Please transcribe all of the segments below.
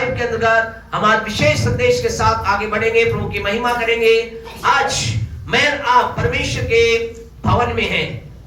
Live के अंतर्गत हम आज विशेष संदेश के साथ आगे बढ़ेंगे, प्रभु की महिमा करेंगे। आज मैं आप परमेश्वर के भवन में हैं।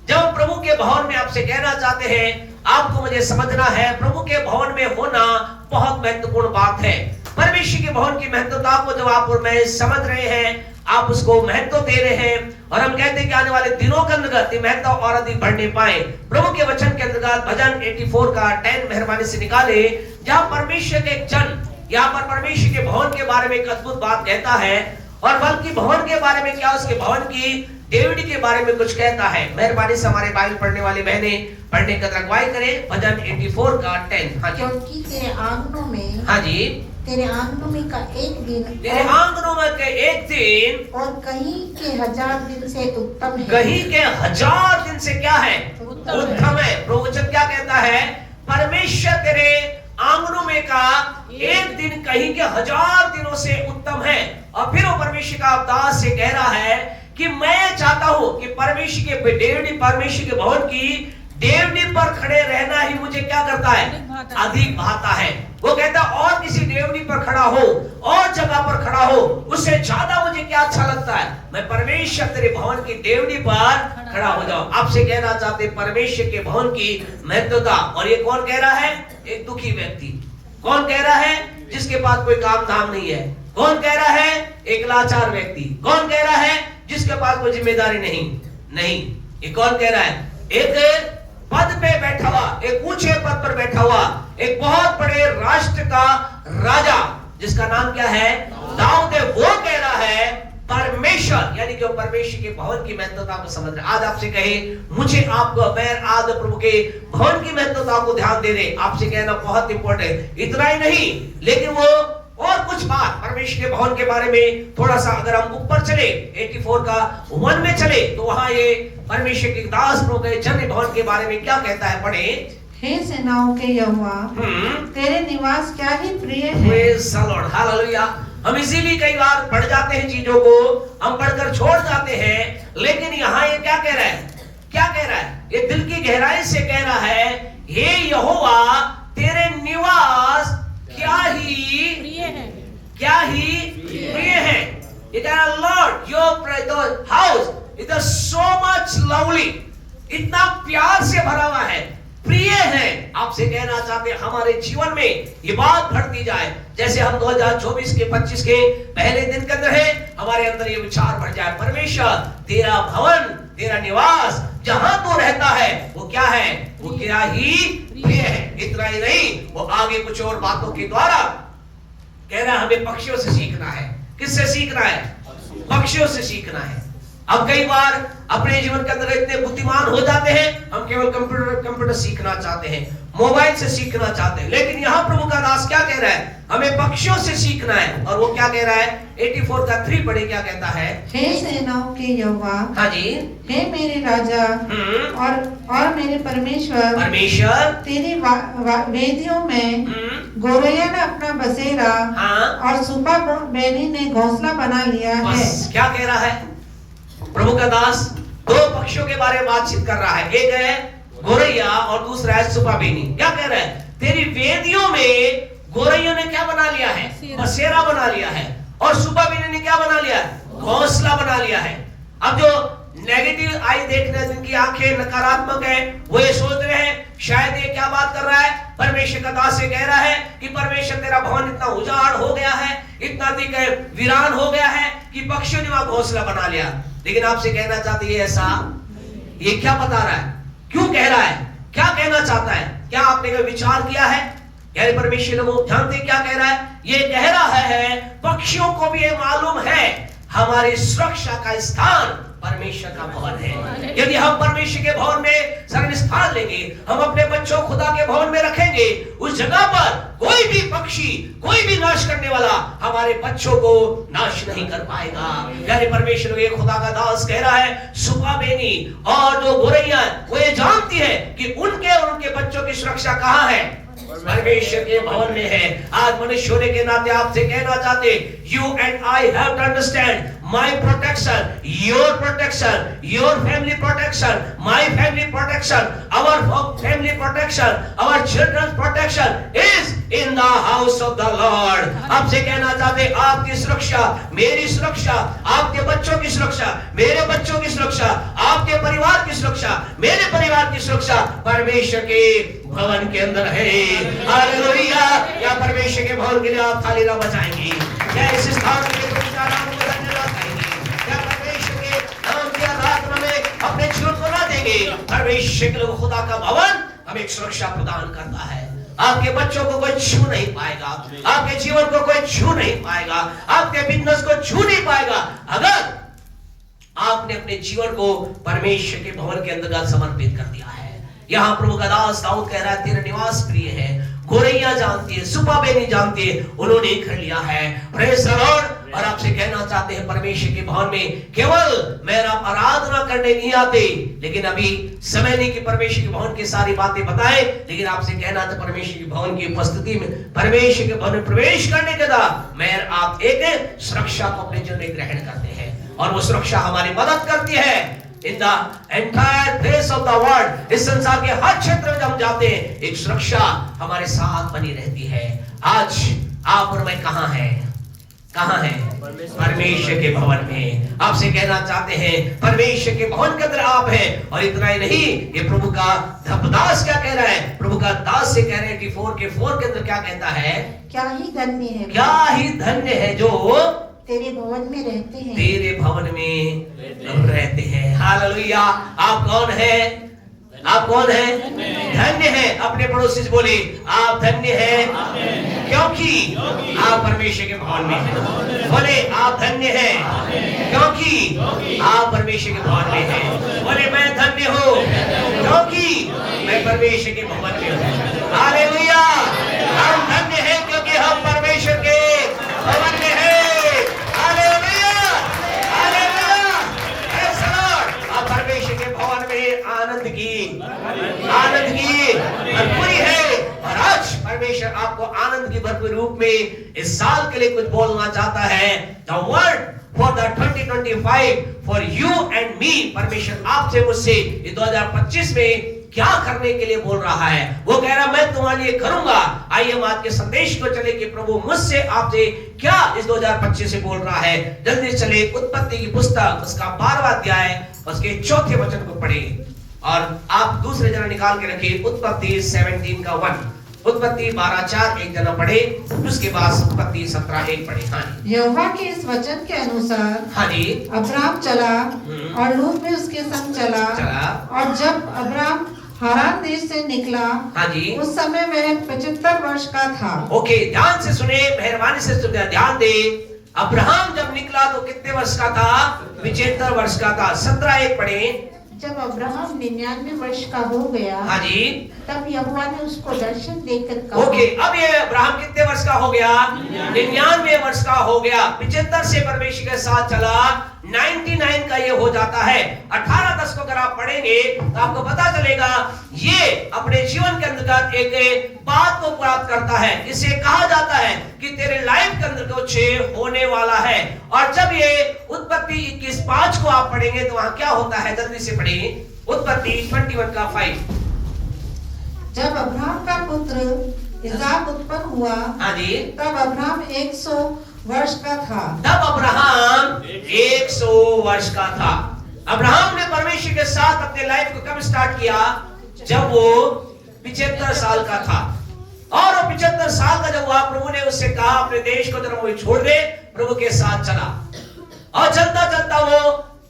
जब प्रभु के भवन में आपसे कहना चाहते हैं, आपको मुझे समझना है प्रभु के भवन में होना बहुत महत्वपूर्ण बात है। परमेश्वर के भवन की महत्वता को जब आप और मैं समझ रहे हैं, आप उसको महत्व दे रहे हैं, और हम कहते हैं कि आने वाले दिनों के अंतर्गत महत्व और अधिक बढ़ने पाए। प्रभु के वचन के अंतर्गत भजन 84 का 10 मेहरबानी से निकाले, जहां परमेश्वर के जन यहाँ पर परमेश्वर के भवन के बारे में एक अद्भुत बात कहता है, और बल्कि भवन के बारे में क्या, उसके भवन की डेविड के बारे में कुछ कहता है। मेहरबानी से हमारे बाइबल पढ़ने वाले बहने पढ़ने का अगुवाई करें। भजन 84 का 10। हाँ जी। क्योंकि तेरे आंगनों में, हाँ जी, तेरे आंगनों में का एक दिन, तेरे आंगनों में के एक दिन और कहीं के 1000 दिन से उत्तम है। कहीं के 1000 दिन से क्या है? उत्तम है। प्रवचन क्या कहता है? परमेश्वर तेरे आंगनों में का एक दिन कहीं के 1000 दिनों से उत्तम है। और फिर वो परमेश्वर का दास से कह रहा है कि मैं चाहता हूं कि परमेश्वर के डेवनी, परमेश्वर के भवन की डेवनी पर खड़े रहना ही मुझे क्या करता है? अधिक भाता है। वो कहता और किसी डेवनी पर खड़ा हो, और जगह पर खड़ा हो, उससे ज्यादा मुझे क्या अच्छा लगता है? मैं परमेश्वर तेरे भवन की डेवनी पर खड़ा हो जाऊं। आपसे कहना चाहते परमेश्वर के भवन की महत्वता। और ये कौन कह रहा है? एक दुखी व्यक्ति। कौन कह रहा है? जिसके पास कोई काम धाम नहीं है। कौन कह रहा है? एक लाचार व्यक्ति। कौन कह रहा है? जिसके पास कोई जिम्मेदारी नहीं। ये कौन कह रहा है? एक पद पे बैठा हुआ, एक ऊंचे पद पर बैठा हुआ, एक बहुत बड़े राष्ट्र का राजा, जिसका नाम क्या है? दाऊद है। वो कह रहा है परमेश्वर, यानी कि वो परमेश्वर के भवन की महत्वता को समझ रहे। आज आपसे कहे मुझे, आपको, मैं आज प्रभु के भवन की महत्वता को ध्यान दे रहे, आपसे कहना बहुत इंपॉर्टेंट है। इतना ही नहीं, लेकिन वो और कुछ बात परमेश्वर के भवन के बारे में थोड़ा सा अगर हम ऊपर चले, 84 का 1 में चले, तो वहां ये परमेश्वर के दास प्रभु के जन भवन के बारे में क्या कहता है? पढ़े। हे सेनाओं के यहोवा, तेरे निवास क्या ही प्रिय है। Praise the Lord, hallelujah. हम इसीलिए कई बार पढ़ जाते हैं, चीजों को हम पढ़कर छोड़ जाते हैं, लेकिन यहाँ ये क्या कह रहा है? क्या कह रहा है? ये दिल की गहराई से कह रहा है, हे यहोवा तेरे निवास क्या ही प्रिय है। क्या ही प्रिय है। ये कह रहा, Lord your house is so much lovely, इतना प्यार से भरा हुआ है, प्रिय है। आपसे कहना चाहते हैं हमारे जीवन में ये बात बढ़ती जाए, जैसे हम 2024 के 25 के पहले दिन के अंदर है, हमारे अंदर ये विचार बढ़ जाए, परमेश्वर तेरा भवन, तेरा निवास जहां तू रहता है वो क्या है? वो क्या ही प्रिय है। इतना ही नहीं, वो आगे कुछ और बातों के द्वारा कह रहा है हमें पक्षियों से सीखना है। किससे सीखना है? पक्षियों से सीखना है। अब कई बार अपने जीवन के अंदर इतने बुद्धिमान हो जाते हैं, हम केवल कंप्यूटर सीखना चाहते हैं, मोबाइल से सीखना चाहते हैं, लेकिन यहाँ प्रभु का दास क्या कह रहा है? हमें पक्षियों से सीखना है। और वो क्या कह रहा है? 84 का 3 पढ़े, क्या कहता है? हे सेनाओं के यहोवा, हाँ जी, हे मेरे राजा और मेरे परमेश्वर, तेरी वेदियों में गोरैया ने अपना बसेरा, और सुपा बैनी ने घोंसला बना लिया है। क्या कह रहा है प्रभु का दास? 2 पक्षियों के बारे में बातचीत कर रहा है, एक है गोरैया और दूसरा है सुपा बेनी। क्या कह रहा है? तेरी वेदियों में गोरैया ने क्या बना लिया है? बसेरा बना लिया है। और सुपा बेनी ने क्या बना लिया है? घोंसला बना लिया है। अब जो नेगेटिव आई देखने, जिनकी आंखें नकारात्मक है, वो ये सोच रहे हैं शायद ये क्या बात कर रहा है? परमेश्वर का दास से कह रहा है कि परमेश्वर तेरा भवन इतना उजाड़ हो गया है, इतना अधिक वीरान हो गया है कि पक्षियों ने वहां घोंसला बना लिया। लेकिन आपसे कहना चाहते हैं ऐसा, ये क्या बता रहा है? क्यों कह रहा है? क्या कहना चाहता है? क्या आपने कभी विचार किया है? यानी परमेश्वर लोग जानते क्या कह रहा है? ये कह रहा है पक्षियों को भी ये मालूम है हमारी सुरक्षा का स्थान परमेश्वर का भवन है। यदि हम परमेश्वर के भवन में शरण स्थान लेंगे, हम अपने बच्चों खुदा के भवन में रखेंगे, उस जगह पर कोई भी पक्षी, कोई भी नाश करने वाला हमारे बच्चों को नाश नहीं कर पाएगा। यानी परमेश्वर ये खुदा का दास कह रहा है, सुपा बेनी और जो गोरैया वो ये जानती है कि उनके और उनके बच्चों की सुरक्षा कहाँ है? परमेश्वर के भवन में है। आज मनुष्य होने के नाते आपसे कहना चाहते, you and I have to understand my protection, your family protection, my family protection, our family protection, our children's protection is in the house of the Lord. आपसे कहना चाहते, आपकी सुरक्षा, मेरी सुरक्षा, आपके बच्चों की सुरक्षा, मेरे बच्चों की सुरक्षा, आपके परिवार की सुरक्षा, मेरे परिवार की सुरक्षा परमेश्वर के भवन के अंदर है। हालेलुया। या परमेश्वर के भवन के लिए आप थाली ना बजाएंगे, क्या इस स्थान के तुमका नाम को धन्यवाद करेंगे, क्या परमेश्वर के नाम की आराधना में अपने जीवन को ना देंगे। परमेश्वर के लिए खुदा का भवन हमें सुरक्षा प्रदान करता है। आपके बच्चों को कोई छू नहीं पाएगा, आपके जीवन को कोई छू नहीं पाएगा, आपके बिजनेस को छू नहीं पाएगा, अगर आपने अपने जीवन को परमेश्वर के भवन के अंदर समर्पित कर दिया है। यहाँ प्रभु का दास दाऊद कह रहा है, तेरा निवास प्रिय है, गोरैया जानती है, सुपा बेनी जानती है, उन्होंने कर लिया है। Praise the Lord. और आपसे कहना चाहते हैं, परमेश्वर के भवन में केवल मेरा आराधना करने नहीं आते, लेकिन अभी समय नहीं कि परमेश्वर के भवन की सारी बातें बताएं, लेकिन आपसे कहना था परमेश्वर के भवन की उपस्थिति में, परमेश्वर के भवन में प्रवेश करने के बाद मैं आप एक सुरक्षा को अपने जीवन में ग्रहण करते हैं, और वो सुरक्षा हमारी मदद करती है। In the entire face of the world, इस संसार के हर क्षेत्र में हम जाते हैं, एक सुरक्षा हमारे साथ बनी रहती है। आज आप और मैं कहाँ हैं? कहाँ हैं? परमेश्वर के भवन में। आपसे कहना चाहते हैं, परमेश्वर के भवन के अंदर आप हैं। और इतना ही नहीं, ये प्रभु का दास क्या कह रहा है? प्रभु का दास से कह रहे हैं कि 4 के अंदर क्या कहता है? क्या ही धन्य है, क्या ही धन्य है जो तेरे भवन में रहते हैं, तेरे भवन में रहते हैं। हालेलुया। आप कौन हैं? आप कौन हैं? धन्य है। अपने पड़ोसी से बोले, आप धन्य हैं क्योंकि आप परमेश्वर के भवन में हैं। बोले, आप धन्य हैं क्योंकि आप परमेश्वर के भवन में हैं। बोले, मैं धन्य हूँ क्योंकि मैं परमेश्वर के भवन में हूँ। हालेलुया। हम धन्य हैं क्योंकि हम परमेश्वर के भवन में हैं। परमेश्वर के भवन में आनंद की भरपूरी है। और आज परमेश्वर आपको आनंद की भरपूर रूप में इस साल के लिए कुछ बोलना चाहता है। The word for the 2025 for you and me, परमेश्वर आपसे मुझसे ये 2025 में क्या करने के लिए बोल रहा है। वो कह रहा, मैं तुम्हारे लिए करूंगा। आइए हम आज के संदेश को चले कि प्रभु मुझसे आपसे क्या इस 2025 से बोल रहा है। जल्दी चले उत्पत्ति की पुस्तक उसका 12वां अध्याय उसके 4थे वचन को पढ़े, और आप दूसरे जना निकाल के रखिए उत्पत्ति 17 का 1। उत्पत्ति 12:4 एक जना पढ़े, उसके बाद उत्पत्ति 17:1 पढ़े। हाँ जी। यहोवा के इस वचन के अनुसार हाँ जी अब्राम चला और लूत भी उसके संग चला। और जब अब्राम हारान देश से निकला, हाँ जी, उस समय वह 75 वर्ष का था। ओके, ध्यान से सुने, मेहरबानी से ध्यान दे। अब्राहम जब निकला तो कितने वर्ष का था? 75 वर्ष का था। 17:1 पढ़े। जब अब्राहम 99 वर्ष का हो गया, हाँ जी, तब यहोवा ने उसको दर्शन देकर कहा। ओके, अब ये अब्राहम कितने वर्ष का हो गया? 99 वर्ष का हो गया। 75 से परमेश्वर के साथ चला, 99 का ये हो जाता है। 18:10 को अगर आप पढ़ेंगे तो आपको पता चलेगा ये अपने जीवन के अंतर्गत एक बात को प्राप्त करता है। इसे कहा जाता है कि तेरे लाइफ के अंदर कुछ होने वाला है। और जब ये उत्पत्ति 21:5 को आप पढ़ेंगे तो वहां क्या होता है? जल्दी से पढ़िए उत्पत्ति 21 का 5। जब अब्राहम का पुत्र इसाक उत्पन्न हुआ, हाँ जी, तब अब्राहम 100 वर्ष का था। तब अब्राहम 100 वर्ष का था। अब्राहम ने परमेश्वर के साथ अपने लाइफ को कब स्टार्ट किया? जब वो 75 साल का था। और वो 75 साल का जब हुआ, प्रभु ने उससे कहा अपने देश को जरा वो छोड़ दे। प्रभु के साथ चला और चलता चलता वो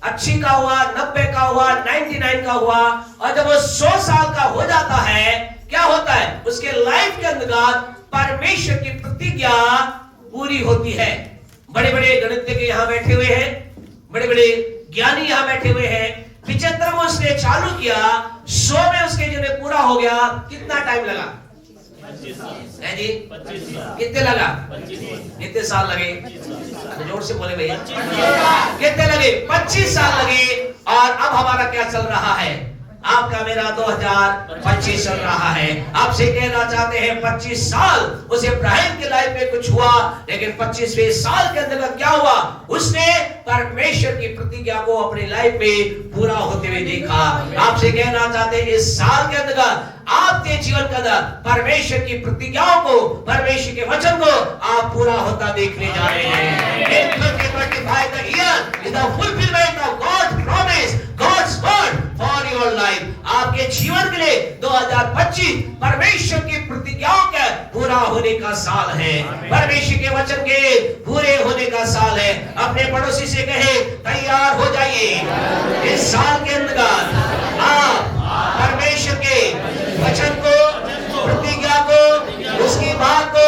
80 का हुआ, 90 का हुआ, 99 का हुआ। और जब वो 100 साल का हो जाता है, क्या होता है? उसके लाइफ के अंतर्गत परमेश्वर की प्रतिज्ञा पूरी होती है। बड़े बड़े गणितज्ञ के यहाँ बैठे हुए हैं, बड़े बड़े ज्ञानी यहाँ बैठे हुए हैं। 75 में उसने चालू किया, 100 में उसके जो पूरा हो गया। कितना टाइम लगा? 25 जी, कितने लगा? 25 कितने साल लगे? जोर से बोले भैया, कितने लगे? 25 साल लगे। और अब हमारा क्या चल रहा है? आपका मेरा 2025 चल रहा है। आपसे कहना चाहते हैं 25 साल उस इब्राहिम की लाइफ में कुछ हुआ, लेकिन 25वें साल के अंदर क्या हुआ? उसने परमेश्वर की प्रतिज्ञा को अपनी लाइफ में पूरा होते हुए देखा। आपसे कहना चाहते हैं इस साल के अंदर आपके जीवन के अंदर परमेश्वर की प्रतिज्ञाओं को, परमेश्वर के वचन को आप पूरा होता देखने जा रहे हैं। 2025 the year is the fulfillment of God's promise, God's word for your life. आपके जीवन के लिए 2025 परमेश्वर की प्रतिज्ञाओं का पूरा होने का साल है, परमेश्वर के वचन के पूरे होने का साल है। अपने पड़ोसी से कहे तैयार हो जाइए। इस साल के अंदर आप परमेश्वर के वचन को, प्रतिज्ञा को, उसकी बात को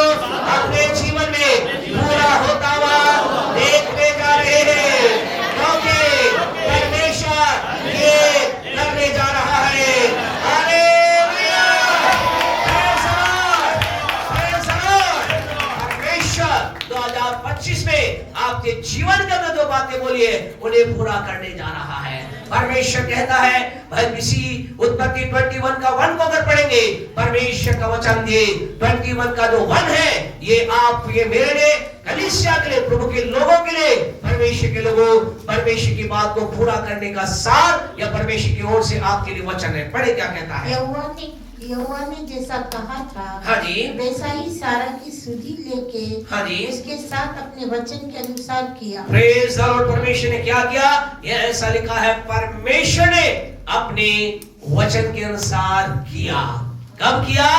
अपने जीवन में पूरा होता हुआ देखने जा रहे हैं, क्योंकि परमेश्वर ये करने जा रहा है। हालेलुया! परमेश्वर 2025 में आपके जीवन के अंदर जो बातें बोली है उन्हें पूरा करने जा रहा है। परमेश्वर कहता है, भाई किसी उत्पत्ति 21 का 1 को अगर पढ़ेंगे, परमेश्वर का वचन ये 21 का जो 1 है, ये आप, ये मेरे लिए, कलीसिया के लिए, प्रभु के लोगों के लिए, परमेश्वर के लोगों, परमेश्वर की बात को पूरा करने का सार या परमेश्वर की ओर से आपके लिए वचन है। पढ़े क्या कहता है? यहोवा ने जैसा कहा था, हाँ जी, वैसा ही सारा की सुधि लेके, हाँ जी, उसके साथ अपने वचन के अनुसार किया। Praise the Lord. परमेश्वर ने क्या किया? ये ऐसा लिखा है, परमेश्वर ने अपने वचन के अनुसार किया। कब किया?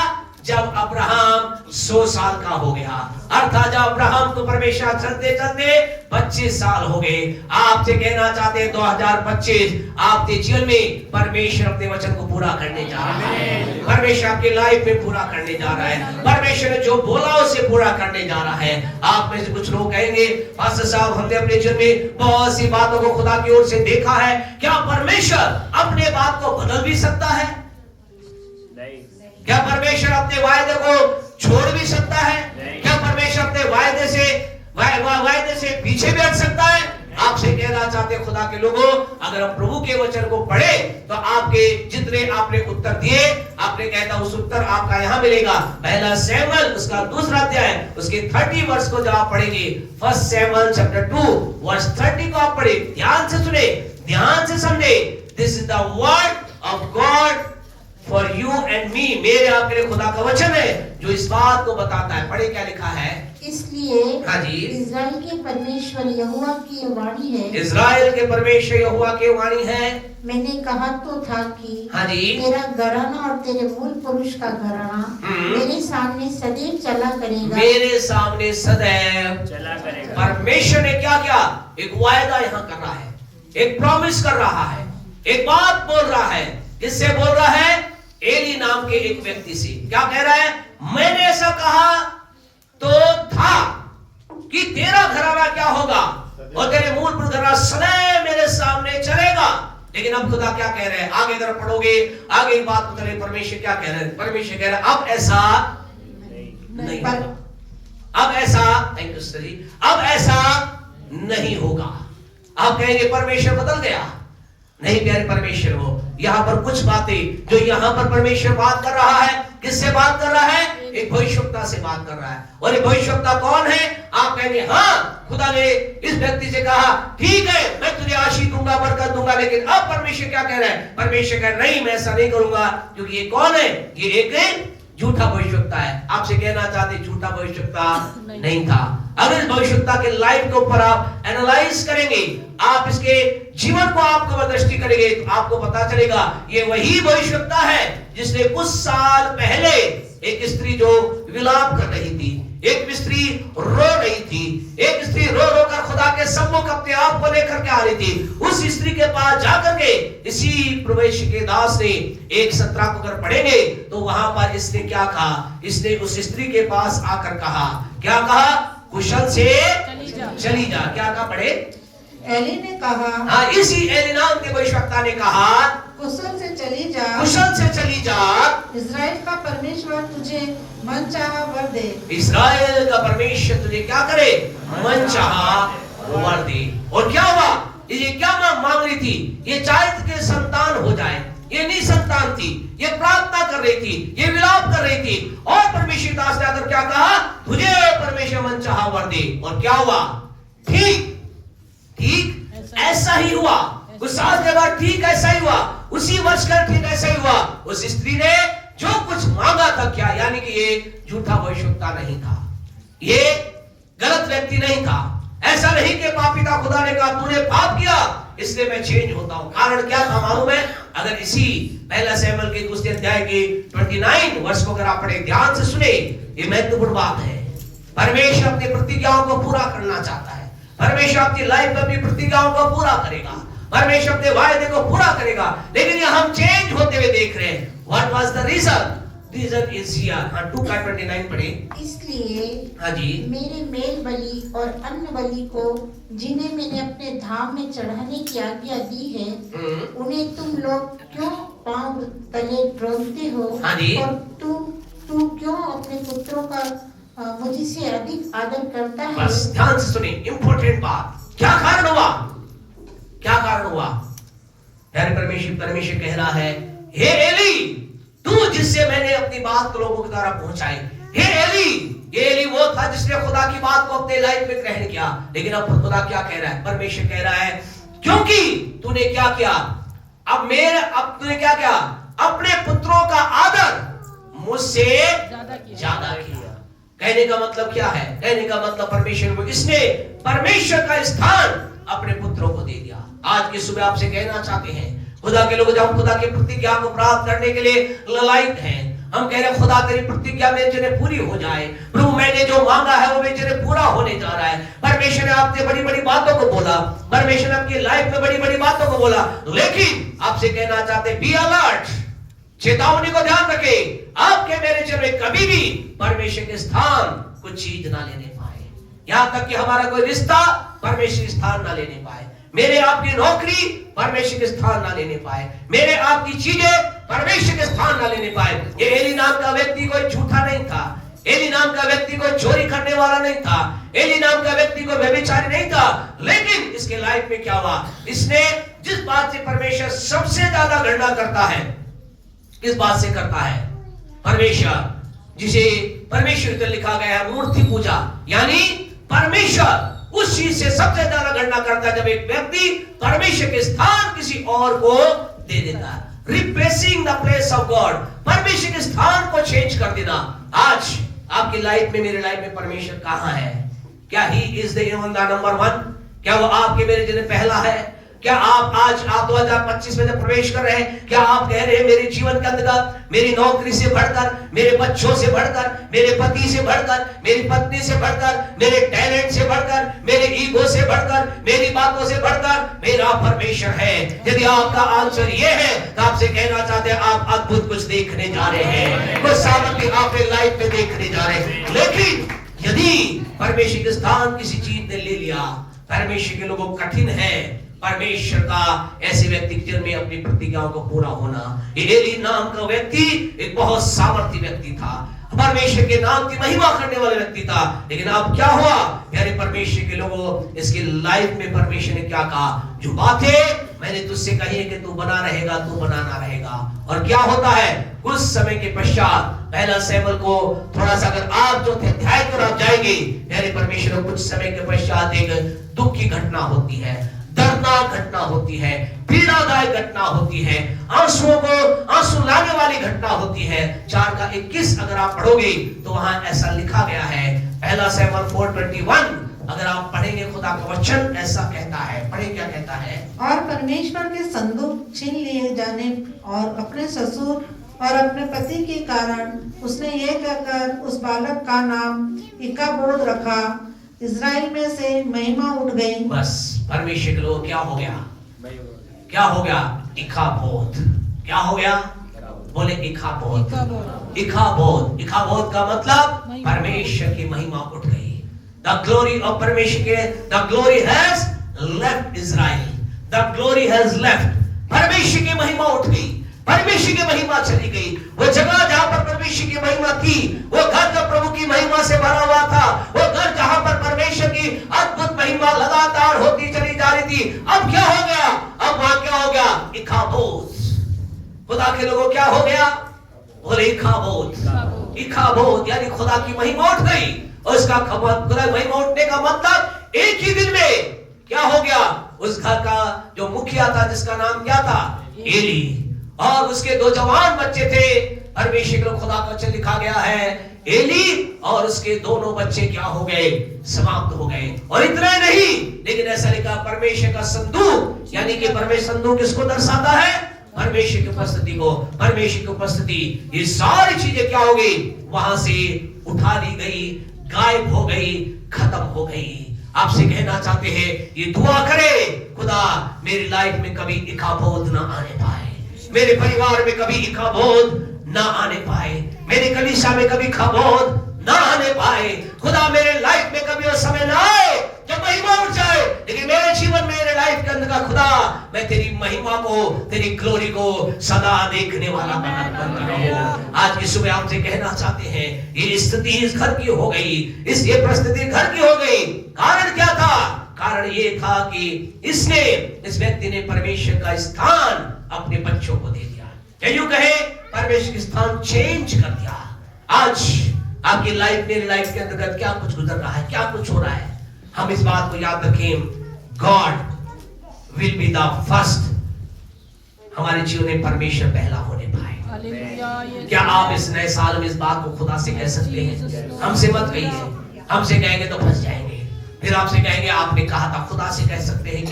जब अब्राहम 100 साल का हो गया, अर्थात जब अब्राहम को परमेश्वर चलते चलते 25 साल हो गए। आपसे कहना चाहते हैं 2025 आपके जीवन में परमेश्वर अपने वचन को पूरा करने जा रहा है। परमेश्वर आपकी लाइफ में पूरा करने जा रहा है। परमेश्वर ने जो बोला उसे पूरा करने जा रहा है। आप में से कुछ लोग कहेंगे, पास्टर साहब हमने अपने जीवन में बहुत सी बातों को खुदा की ओर से देखा है, क्या परमेश्वर अपने बात को बदल भी सकता है? क्या परमेश्वर अपने वायदे को छोड़ भी सकता है? क्या परमेश्वर अपने वायदे से पीछे भी हट सकता है? आपसे कहना चाहते हैं खुदा के लोगों, अगर हम प्रभु के वचन को पढ़े तो आपके जितने आपने उत्तर दिए, आपने कहता उस उत्तर आपका यहाँ मिलेगा। पहला शमूएल उसका 2 अध्याय उसके 30 वर्ष को जब आप पढ़ेंगे, 1 शमूएल चैप्टर 2 वर्स 30 को आप पढ़े, ध्यान से सुने, ध्यान से समझे। This is the word of God for you and me. मेरे आपके लिए खुदा का वचन है जो इस बात को बताता है। पढ़े क्या लिखा है? इसलिए हाँ जी, इज़राइल के परमेश्वर यहोवा की वाणी है, इज़राइल के परमेश्वर यहोवा की वाणी है। मैंने कहा तो था कि हाँ जी, तेरा घराना और तेरे मूल पुरुष का घराना मेरे सामने सदैव चला करेगा, मेरे सामने सदैव चला करेगा। परमेश्वर ने क्या किया? एक वायदा यहाँ कर रहा है, एक प्रॉमिस कर रहा है, एक बात बोल रहा है। किससे बोल रहा है? एली नाम के एक व्यक्ति से। क्या कह रहा है? मैंने ऐसा कहा तो था कि तेरा घराना क्या होगा और तेरे मूल पुरुष घराना सदैव मेरे सामने चलेगा। लेकिन अब खुदा क्या कह रहे हैं? आगे अगर पढ़ोगे, आगे बात को चले, परमेश्वर क्या कह रहे हैं? परमेश्वर कह रहे हैं अब ऐसा नहीं होगा, अब ऐसा, थैंक यू सर, अब ऐसा नहीं होगा। आप कहेंगे परमेश्वर बदल गया। नहीं प्यारे परमेश्वर, वो यहाँ पर कुछ बातें जो यहाँ पर परमेश्वर बात कर रहा है, किससे बात कर रहा है? एक भविष्यवक्ता से बात कर रहा है। और ये भविष्यवक्ता कौन है? आप कहेंगे हाँ, खुदा ने इस व्यक्ति से कहा ठीक है मैं तुझे आशीष दूंगा, बरकत दूंगा। लेकिन अब परमेश्वर क्या कह रहा है? परमेश्वर कह रहा है नहीं, मैं ऐसा नहीं करूंगा, क्योंकि ये कौन है? ये एक झूठा भविष्यवक्ता है। आपसे कहना चाहते झूठा भविष्यवक्ता नहीं था। अगर इस भविष्यवक्ता के लाइफ के ऊपर आप एनालाइज करेंगे, आप इसके जीवन को आपको दृष्टि करेंगे, तो आपको पता चलेगा ये वही भविष्यवक्ता है जिसने कुछ साल पहले एक स्त्री जो विलाप कर रही थी, एक स्त्री रो रही थी, एक स्त्री रो रो कर खुदा के सम्मुख अपने आप को लेकर के आ रही थी। उस स्त्री के पास जाकर के इसी प्रवेश के दास ने 1:17 को अगर पढ़ेंगे तो वहां पर इसने क्या कहा? इसने उस स्त्री के पास आकर कहा, क्या कहा? कुशल से चली जा। क्या कहा? पढ़े। एली ने कहा, हाँ, इसी एली नाम के भविष्यवक्ता ने कहा कुशल से चली जा, कुशल से चली जा, इज़राइल का परमेश्वर तुझे मनचाहा वर दे। इज़राइल का परमेश्वर तुझे क्या करे? मनचाहा वर दे। और क्या हुआ? ये क्या मांग रही थी? ये चाहती के संतान हो जाए, ये निसंतान थी, ये प्रार्थना कर रही थी, ये विलाप कर रही थी, और परमेश्वर दास ने आकर क्या कहा, तुझे परमेश्वर मन चाहा वर दे। और क्या हुआ? ठीक ठीक ऐसा ही हुआ। उस साल के बाद ठीक ऐसा ही हुआ, उसी वर्ष का ठीक ऐसा ही हुआ। उस स्त्री ने जो कुछ मांगा था, क्या यानी कि ये झूठा भविष्यवक्ता नहीं था, ये गलत व्यक्ति नहीं था। ऐसा नहीं कि पिता खुदा ने कहा तूने पाप किया इसलिए मैं चेंज होता हूं। कारण क्या था मालूम है? अगर इसी पहला शमूएल के दूसरे अध्याय के 29 वर्ष को अगर आप पढ़े ध्यान से सुने, ये महत्वपूर्ण बात है। परमेश्वर अपनी प्रतिज्ञाओं को पूरा करना चाहता है। परमेश्वर अपनी लाइफ में अपनी प्रतिज्ञाओं को पूरा करेगा, परमेश्वर अपने वायदे को पूरा करेगा। लेकिन ये हम चेंज होते हुए देख रहे हैं। What was the reason? Reason is here. 2:29 पढ़े। इसलिए हाँ जी, मेरे मेल बलि और अन्न बलि को जिन्हें मैंने अपने धाम में चढ़ाने की आज्ञा दी है, उन्हें तुम लोग क्यों पांव तले ड्रोलते हो? हाँ जी। और तू क्यों अपने पुत्रों का मुझसे अधिक आदर करता है? बस ध्यान से सुनिए, इंपॉर्टेंट बात। क्या कारण हुआ? क्या कारण हुआ? प्यारे परमेश्वर कह रहा है, हे एली, तू जिससे मैंने अपनी बात को लोगों के द्वारा पहुंचाई, हे एली। ये एली वो था जिसने खुदा की बात को अपने लाइफ में ग्रहण किया। लेकिन अब खुदा क्या कह रहा है? परमेश्वर कह रहा है, क्योंकि तूने क्या किया, अब तूने क्या किया, अपने पुत्रों का आदर मुझसे ज्यादा किया। कहने का मतलब क्या है? कहने का मतलब परमेश्वर को, इसने परमेश्वर का स्थान अपने पुत्रों को दे दिया। आज की सुबह आपसे कहना चाहते हैं, खुदा के लोग जब हम खुदा की प्रतिज्ञा को प्राप्त करने के लिए ललायित हैं, हम कह रहे हैं खुदा तेरी प्रतिज्ञा मेरे जने पूरी हो जाए। प्रभु मैंने जो मांगा है वो मेरे जने पूरा होने जा रहा है। परमेश्वर ने आपसे बड़ी बड़ी बातों को बोला, परमेश्वर ने आपकी लाइफ में बड़ी बड़ी बातों को बोला। लेकिन आपसे कहना चाहते हैं, बी अलर्ट, चेतावनी को ध्यान रखे। आपके मेरे जने कभी भी परमेश्वर के स्थान कुछ चीज ना लेने पाए। यहां तक कि हमारा कोई रिश्ता परमेश्वर स्थान ना लेने पाए, मेरे आपकी नौकरी परमेश्वर के स्थान ना लेने पाए, मेरे आपकी चीजें परमेश्वर के स्थान ना लेने पाए। ये एली नाम का व्यक्ति कोई झूठा नहीं था, एली नाम का व्यक्ति कोई चोरी करने वाला नहीं था, एली नाम का व्यक्ति कोई व्यभिचारी नहीं था। लेकिन इसके लाइफ में क्या हुआ? इसने जिस बात से परमेश्वर सबसे ज्यादा घृणा करता है, किस बात से करता है? परमेश्वर, जिसे परमेश्वर को लिखा गया है मूर्ति पूजा, यानी परमेश्वर उस चीज से सबसे ज्यादा गणना करता है जब एक व्यक्ति परमेश्वर के स्थान किसी और को दे देता है। Replacing the place of God, परमेश्वर के स्थान को चेंज कर देना। आज आपकी लाइफ में, मेरी लाइफ में परमेश्वर कहां है? क्या ही इज द नंबर 1? क्या वो आपके मेरे जने पहला है? क्या आप आज 2025 में जब प्रवेश कर रहे हैं, क्या आप कह रहे हैं मेरे जीवन के अंतर्गत, मेरी नौकरी से बढ़कर, मेरे बच्चों से बढ़कर, मेरे पति से बढ़कर, मेरी पत्नी से बढ़कर, मेरे टैलेंट से बढ़कर, मेरे ईगो से बढ़कर, मेरी बातों से बढ़कर मेरा परमेश्वर है? यदि आपका आंसर ये है तो आपसे कहना चाहते हैं, आप अद्भुत कुछ देखने जा रहे हैं, कुछ सामर्थ्य आपके लाइफ में देखने जा रहे हैं। लेकिन यदि परमेश्वर के स्थान किसी चीज ने ले लिया, परमेश्वर के लोगों कठिन है परमेश्वर का ऐसे व्यक्ति के में अपनी प्रतिज्ञाओं को पूरा होना। एली नाम का व्यक्ति एक बहुत सामर्थी व्यक्ति था, परमेश्वर के नाम की महिमा करने वाला व्यक्ति था। लेकिन अब क्या हुआ? प्यारे परमेश्वर के लोगों, इसकी लाइफ में परमेश्वर ने क्या कहा? जो बातें मैंने तुझसे कही है कि तू बना रहेगा, तू बनाना रहेगा। और क्या होता है? कुछ समय के पश्चात, पहला शमूएल को थोड़ा सा अगर आप जो अध्याय पर आप जाएंगे, प्यारे परमेश्वर, कुछ समय के पश्चात एक दुख की घटना होती है, दर्दनाक घटना होती है, पीड़ादायक घटना होती है, आंसुओं को आंसू लाने वाली घटना होती है। 4:21 अगर आप पढ़ोगे तो वहां ऐसा लिखा गया है, पहला शमूएल 4:21 अगर आप पढ़ेंगे, खुदा का वचन ऐसा कहता है। पढ़े, क्या कहता है? और परमेश्वर के संदूक छीन लिए जाने और अपने ससुर और अपने पति के कारण उसने ये कहकर उस बालक का नाम इकाबोद रखा, इजराइल में से महिमा उठ गई। बस परमेश्वर के लोग क्या हो गया? क्या हो गया? इकाबोद। क्या हो गया? बोले इकाबोद। इकाबोद, इकाबोद का मतलब परमेश्वर की महिमा उठ गई। द ग्लोरी ऑफ परमेश्वर के, the glory has left Israel, the glory has left. परमेश्वर की महिमा उठ गई, परमेश्वर की महिमा चली गई। वो जगह जहां पर परमेश्वर की महिमा थी, वो घर जो प्रभु की महिमा से भरा हुआ था, वो घर जहां पर परमेश्वर की अद्भुत महिमा लगातार होती चली जा रही थी, अब क्या हो गया? अब वहां क्या हो गया? इकाबोद। के लोगों क्या हो गया? बोले इखाबोध। इखाबोध यानी खुदा की महिमा उठ गई। और उसका खुदा महिमा उठने का मतलब एक ही दिन में क्या हो गया? उस घर का जो मुखिया था, जिसका नाम क्या था? एली, और उसके 2 जवान बच्चे थे। परमेश्वर के खुदा का वचन लिखा गया है, एली और उसके दोनों बच्चे क्या हो गए? समाप्त हो गए। और इतना ही नहीं, लेकिन ऐसा लिखा परमेश्वर का संदूक, यानी कि परमेश्वर संदूक किसको दर्शाता है? परमेश्वर की उपस्थिति को। परमेश्वर की उपस्थिति, ये सारी चीजें क्या हो गई? वहां से उठा ली गई, गायब हो गई, खत्म हो गई। आपसे कहना चाहते हैं, ये दुआ करे, खुदा मेरी लाइफ में कभी इखाबोध ना आने पाए, मेरे परिवार में कभी इखाबोध ना आने पाए, मेरे कलीसिया में कभी इखाबोध ना आने पाए। खुदा मेरे लाइफ में कभी वो समय ना आए जब महिमा उठ जाए, लेकिन मेरे जीवन में, मेरे लाइफ के अंदर का खुदा, मैं तेरी महिमा को, तेरी ग्लोरी को सदा देखने वाला बन रहा हूं। आज की सुबह आपसे कहना चाहते हैं, ये स्थिति इस घर की हो गई, ये परिस्थिति घर की हो गई। कारण क्या था? कारण ये था कि इस व्यक्ति ने परमेश्वर का स्थान अपने बच्चों को दे दिया। यूं कहे, परमेश्वर का स्थान चेंज कर दिया। आज आपकी लाइफ, मेरी लाइफ के अंतर्गत क्या कुछ गुजर रहा है, क्या कुछ हो रहा है, हम इस बात को याद रखें, God will be the first. हमारे जीवन में परमेश्वर पहला होने पाए। क्या आप इस नए साल में इस बात को खुदा से कह सकते हैं? हमसे मत कहिए, हमसे कहेंगे तो फंस जाएंगे। फिर आपसे कहेंगे आपने कहा था, खुदा से कह सकते हैं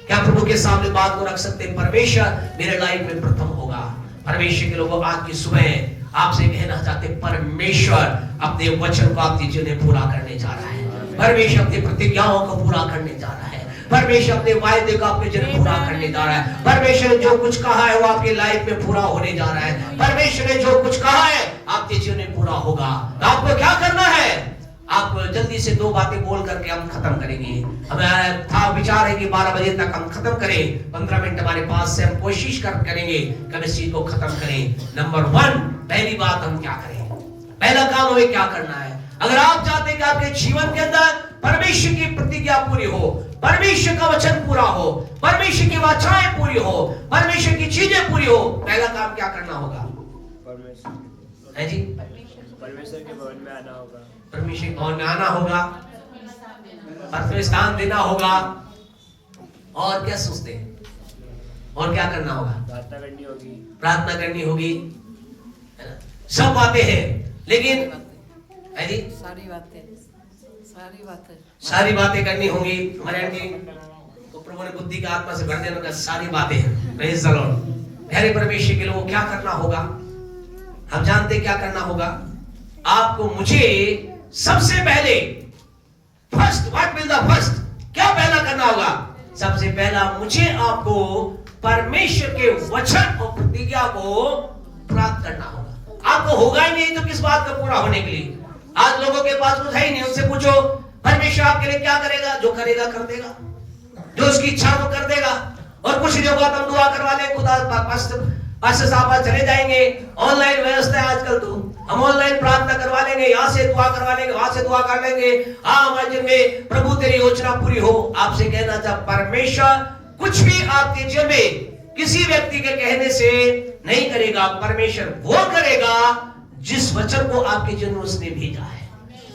क्या प्रभु के सामने बात को रख सकते हैं? परमेश्वर मेरे लाइफ में प्रथम होगा। परमेश्वर के लोगों, आज की सुबह आपसे कहना चाहते, परमेश्वर अपने वचन को आपके जीवन में पूरा करने जा रहा है। परमेश्वर अपनी प्रतिज्ञाओं को पूरा करने जा रहा है। परमेश्वर अपने वायदे को आपके जीवन में पूरा करने जा रहा है। परमेश्वर ने जो कुछ कहा है वो आपकी लाइफ में पूरा होने जा रहा है। परमेश्वर ने जो कुछ कहा है आपके जीवन में पूरा होगा। तो आपको क्या करना है? आप जल्दी से 2 बातें बोल करके हम खत्म करेंगे। हमें था विचार है कि 12 बजे तक हम खत्म करें। 15 मिनट हमारे पास से हम कोशिश करेंगे कि इस चीज को खत्म करें। नंबर 1, पहली बात हम क्या करें? पहला काम हमें क्या करना है? अगर आप चाहते हैं कि आपके जीवन के अंदर परमेश्वर की प्रतिज्ञा पूरी हो, परमेश्वर का वचन पूरा हो, परमेश्वर की वाचाएं पूरी हो, परमेश्वर की चीजें पूरी हो, पहला काम क्या करना होगा? है जी, परमेश्वर के भवन में आना होगा। परमेश्वर के भवन में आना होगा, प्रथम स्थान देना होगा। और क्या सोचते हैं? और क्या करना होगा? प्रार्थना करनी होगी। प्रार्थना करनी होगी, सब बातें हैं, लेकिन है जी, सारी बातें करनी होंगी। हमारे तो प्रभु ने बुद्धि का आत्मा से भर देने का सारी बातें हैं। Praise the Lord. प्यारे परमेश्वर के लोगों, क्या करना होगा? हम जानते क्या करना होगा? आपको, मुझे सबसे पहले first, what will the first, क्या पहला करना होगा? सबसे पहला मुझे आपको परमेश्वर के वचन और प्रतिज्ञा को प्राप्त करना होगा। आपको होगा ही नहीं तो किस बात का पूरा होने के लिए? आज लोगों के पास कुछ है ही नहीं। उनसे पूछो परमेश्वर आपके लिए क्या करेगा? जो करेगा कर देगा, जो उसकी इच्छा वो कर देगा। और कुछ नहीं होगा तो हम दुआ करवा ले, खुदा पास्टर साहब चले जाएंगे। ऑनलाइन व्यवस्था है आजकल, तो हम ऑनलाइन प्रार्थना करवा लेंगे, यहाँ से दुआ करवा लेंगे, वहां से दुआ कर लेंगे। हमारे जीवन में प्रभु तेरी योजना पूरी हो। आपसे कहना था, परमेश्वर कुछ भी आपके जीवन में किसी व्यक्ति के कहने से नहीं करेगा। परमेश्वर वो करेगा जिस वचन को आपके जीवन में उसने भेजा है।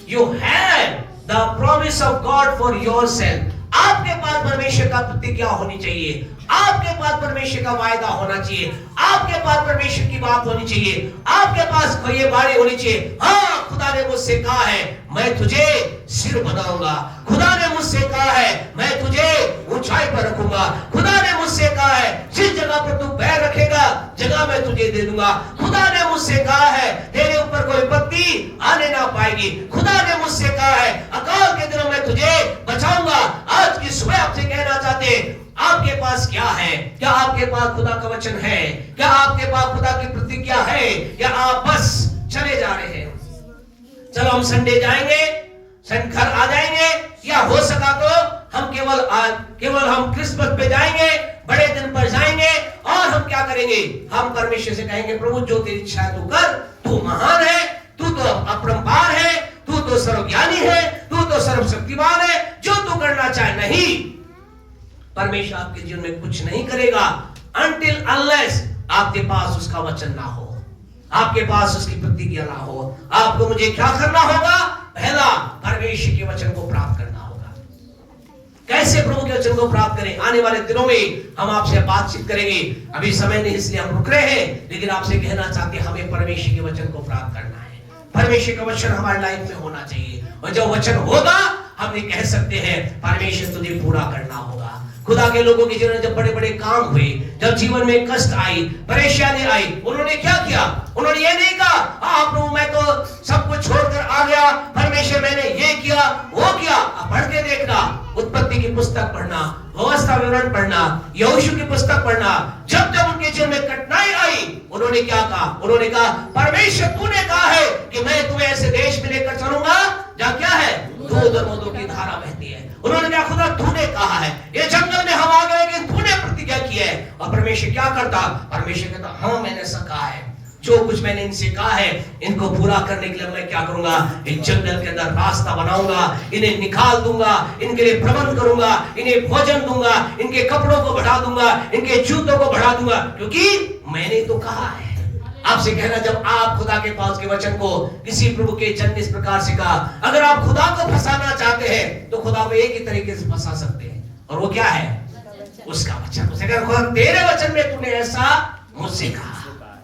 You have the promise of God for yourself. आपके पास परमेश्वर का प्रतिज्ञा होनी चाहिए, आपके पास परमेश्वर का वायदा होना चाहिए, आपके पास परमेश्वर की बात होनी चाहिए, आपके पास ये बातें होनी चाहिए। हाँ, खुदा ने मुझसे कहा है मैं तुझे सिर बनाऊंगा, खुदा ने मुझसे कहा है मैं तुझे ऊंचाई पर रखूंगा, खुदा ने मुझसे कहा है जिस जगह पर तू पैर रखेगा जगह मैं तुझे दे दूंगा, खुदा ने मुझसे कहा है तेरे ऊपर कोई विपत्ति आने ना पाएगी, खुदा ने मुझसे कहा है अकाल के दिनों में तुझे बचाऊंगा। आज की सुबह आपसे कहना चाहते हैं, आपके पास क्या है? क्या आपके पास खुदा का वचन है? क्या आपके पास खुदा की प्रतिज्ञा है? या आप बस चले जा रहे हैं? चलो हम संडे जाएंगे, घर आ जाएंगे, या हो सका तो हम केवल हम क्रिसमस पे जाएंगे, बड़े दिन पर जाएंगे, और हम क्या करेंगे? हम परमेश्वर से कहेंगे प्रभु जो तेरी इच्छा है तू कर, तू महान है, तू तो अपरंपार है, तू तो सर्वज्ञानी है, तू तो सर्वशक्तिमान है, जो तू करना चाहे। नहीं, परमेश्वर आपके जीवन में कुछ नहीं करेगा until unless आपके पास उसका वचन ना हो, आपके पास उसकी प्रतिज्ञा ना हो, आपको मुझे क्या करना होगा? पहला परमेश्वर के वचन को प्राप्त करना होगा। कैसे प्रभु के वचन को प्राप्त करें? आने वाले दिनों में हम आपसे बातचीत करेंगे। अभी समय नहीं इसलिए हम रुक रहे हैं, लेकिन आपसे कहना चाहते हैं हमें परमेश्वर के वचन को प्राप्त करना है। परमेश्वर का वचन हमारी लाइफ में होना चाहिए, और जब वचन होगा हम ये कह सकते हैं परमेश्वर तुझे पूरा करना होगा। खुदा के लोगों के जीवन में जब बड़े बड़े काम हुए, जब जीवन में कष्ट आई, परेशानी आई, उन्होंने क्या किया? उन्होंने ये नहीं कहा हाँ प्रभु मैं तो सब कुछ छोड़कर आ गया, परमेश्वर मैंने ये किया वो किया। पढ़ के देखना, उत्पत्ति की पुस्तक पढ़ना, व्यवस्था विवरण पढ़ना, यहोशू की पुस्तक पढ़ना। जब जब उनके जीवन में कठिनाई आई, उन्होंने क्या कहा? उन्होंने कहा परमेश्वर तूने कहा है कि मैं तुम्हें ऐसे देश में लेकर चलूंगा जहाँ क्या है? दूध और मधु की धारा बहती है। उन्होंने क्या? खुदा तूने कहा है, ये जंगल में हम आ गए लेकिन तूने प्रतिज्ञा की है। और परमेश्वर क्या करता? परमेश्वर कहता हाँ मैंने ऐसा कहा है, जो कुछ मैंने इनसे कहा है इनको पूरा करने के लिए मैं क्या करूंगा? इस जंगल के अंदर रास्ता बनाऊंगा, इन्हें निकाल दूंगा, इनके लिए प्रबंध करूंगा, इन्हें भोजन दूंगा, इनके कपड़ों को बढ़ा दूंगा, इनके जूतों को बढ़ा दूंगा, क्योंकि मैंने तो कहा है। आपसे कहना, जब आप खुदा के पास के वचन को किसी प्रभु के जन ने इस प्रकार से कहा, अगर आप खुदा को फंसाना चाहते हैं तो खुदा को एक ही तरीके से फंसा सकते हैं, और वो क्या है? उसका वचन। उसे कहा खुदा तेरे वचन में तूने ऐसा मुझसे कहा,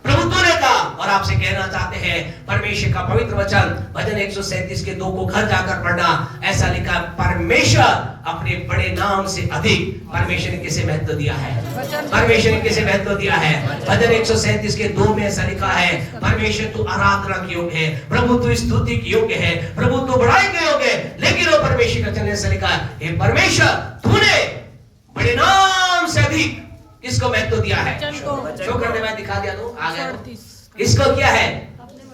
प्रभु तूने कहा। और आपसे कहना चाहते हैं परमेश्वर का पवित्र वचन भजन 137 के 2 को घर जाकर पढ़ना। ऐसा लिखा परमेश्वर अपने बड़े नाम से अधिक परमेश्वर ने किसे महत्व दिया है? परमेश्वर ने किसे महत्व दिया है? भजन 137 के 2 में ऐसा लिखा है परमेश्वर तू आराधना के योग्य है, प्रभु तू स्तुति के योग्य है, प्रभु तू बड़ाई के योग्य है। लेकिन वो परमेश्वर का वचन ऐसा लिखा है हे परमेश्वर तूने बड़े नाम से अधिक किसको महत्व दिया है? जो करने में दिखा दिया तो आ गया। किसको किया है?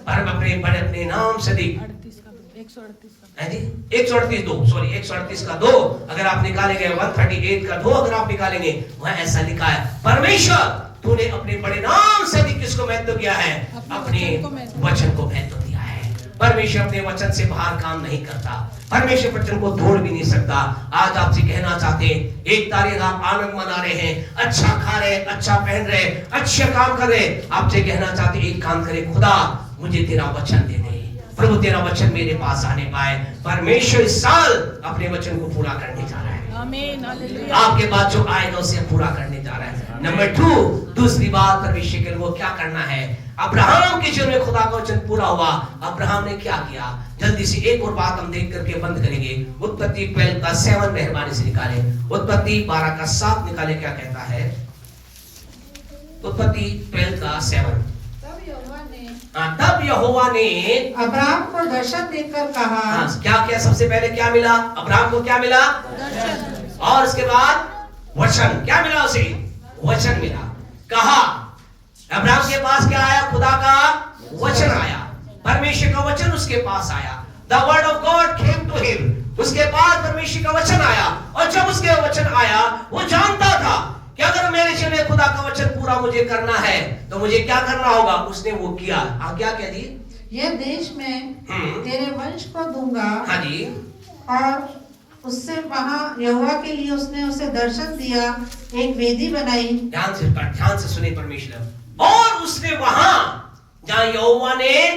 अपने नाम से अधिक 138 का 2 अगर आप निकालेंगे, 138 का 2 अगर आप निकालेंगे, वह ऐसा लिखा है परमेश्वर तूने अपने बड़े नाम से अधिक किसको महत्व दिया है? अपने वचन को महत्व दिया है। परमेश्वर अपने वचन से बाहर काम नहीं करता, परमेश्वर वचन को तोड़ भी नहीं सकता। आज आपसे कहना चाहते हैं 1 तारीख आप आनंद मना रहे हैं, अच्छा खा रहे, अच्छा पहन रहे, अच्छे काम कर रहे, आपसे कहना चाहते एक काम करें, खुदा मुझे तेरा वचन दे दे, प्रभु तेरा वचन मेरे पास आने पाए। परमेश्वर इस साल अपने वचन को पूरा करने जा रहा है। आमीन, हालेलुया। आपके बाद जो आएगा उसे पूरा करने जा रहा है। नंबर 2, दूसरी बात परमेश्वर के वो क्या करना है? अब्राहम के जीवन में खुदा का वचन पूरा हुआ। अब्राहम ने क्या किया? जल्दी से एक और बात हम देख करके बंद करेंगे। उत्पत्ति 12 का 7 मेहरबानी से निकाले, उत्पत्ति 12 का 7 निकाले। क्या कहता है? उत्पत्ति 12 का 7। तब यहोवा ने अब्राहम को दर्शन देकर कहा। क्या क्या? सबसे पहले क्या मिला अब्राहम को? क्या मिला? दर्शन। और उसके बाद वचन। क्या मिला उसे? वचन मिला। कहा अब्राहम के पास क्या आया? खुदा का वचन आया, परमेश्वर का वचन उसके पास आया। The word of God came to him। उसके पास परमेश्वर का वचन आया, और जब उसके वचन आया वो जानता था कि अगर मेरे जीवन में खुदा का वचन पूरा मुझे करना है तो मुझे क्या करना होगा। उसने वो किया। क्या कह दी? यह देश में तेरे वंश को दूंगा। हाँ जी। और उससे वहाँ यहोवा के लिए उसने उसे दर्शन दिया, एक वेदी बनाई। ध्यान से सुने परमेश्वर। और उसने वहां जहां यहोवा ने